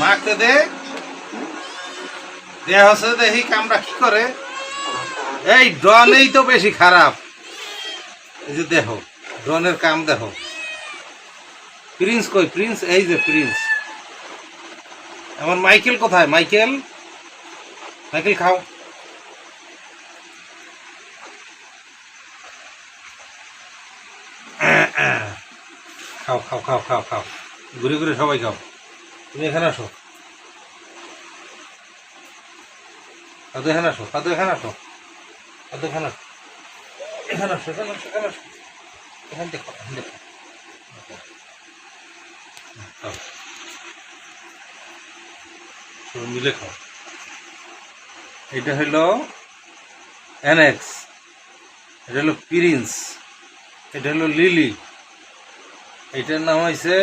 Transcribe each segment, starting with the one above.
মাখতে দে দেয়া হচ্ছে দেখি কামটা কি করে। এই ড্রনেই তো বেশি খারাপ। এই যে দেখো ড্রনের কাম দেখো। প্রিন্স কই? প্রিন্স এই যে প্রিন্স। আমার মাইকেল কোথায়? মাইকেল, মাইকেল খাও। খাও খাও খাও খাও খাও, ঘুরে ঘুরে সবাই খাও। তুমি এখানে আসো, খাদু এখানে আসো, খাদু এখানে আসো, খাদু এখানে আসো, এখানে আসো, এখানে আসো, এখানে আসো, এখান থেকে খাও, এখান থেকে খাও, সবাই মিলে খাও। এটা হলো অ্যানেক্স, এটা হলো প্রিন্স, এটা হলো লিলি, এটার নাম হয়েছে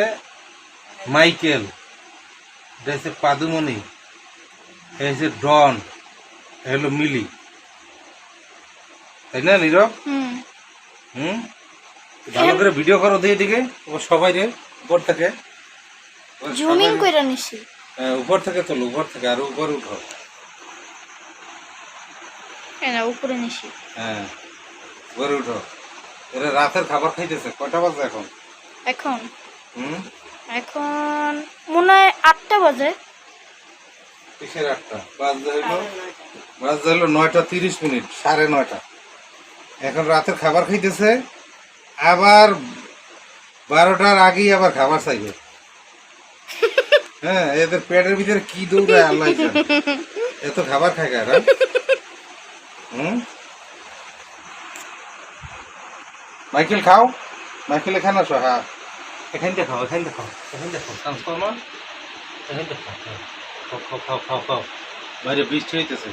মাইকেল, এটা হচ্ছে পাদুমণি, এটা হচ্ছে ডন, এটা হলো মিলি, তাই না নীরব? হুম, ভালো করে ভিডিও করো দিকে ও সবাই রে উপর থেকে জুমিং কইরা নিছি। উপর থেকে তোলো, উপর থেকে আর উপর উঠো। না উপরে নিছি। হ্যাঁ উপরে উঠো। এরা রাতের খাবার খাইতেছে। কয়টা বাজে এখন? এখন এখন মনে হয় 8টা বাজে। কিসের 8টা বাজে? হলো 9:30, 9:30। এখন রাতের খাবার খাইতেছে, আবার 12টার আগেই আবার খাবার চাইবে। হ্যাঁ, এদের পেটের ভিতরে কি দৌড়ায় আল্লাহ জানে। এত খাবার খায় এরা। মাইকেল খাও, মাইকেল এখানে আসো। হ্যাঁ এখান থেকে খাও, এখান থেকে খাও, এখান থেকে খাও, ট্রান্সফর্মার এখান থেকে খাও, খাও খাও খাও খাও খাও। বাইরে বৃষ্টি হইতেছে।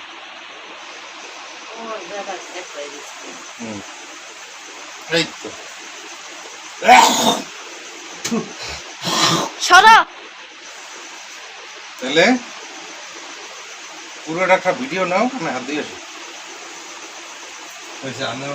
এই তো সরা। তাহলে পুরোটা একটা ভিডিও নাও, আমি হাত দিয়ে আসি। হয়েছে আন্দাজ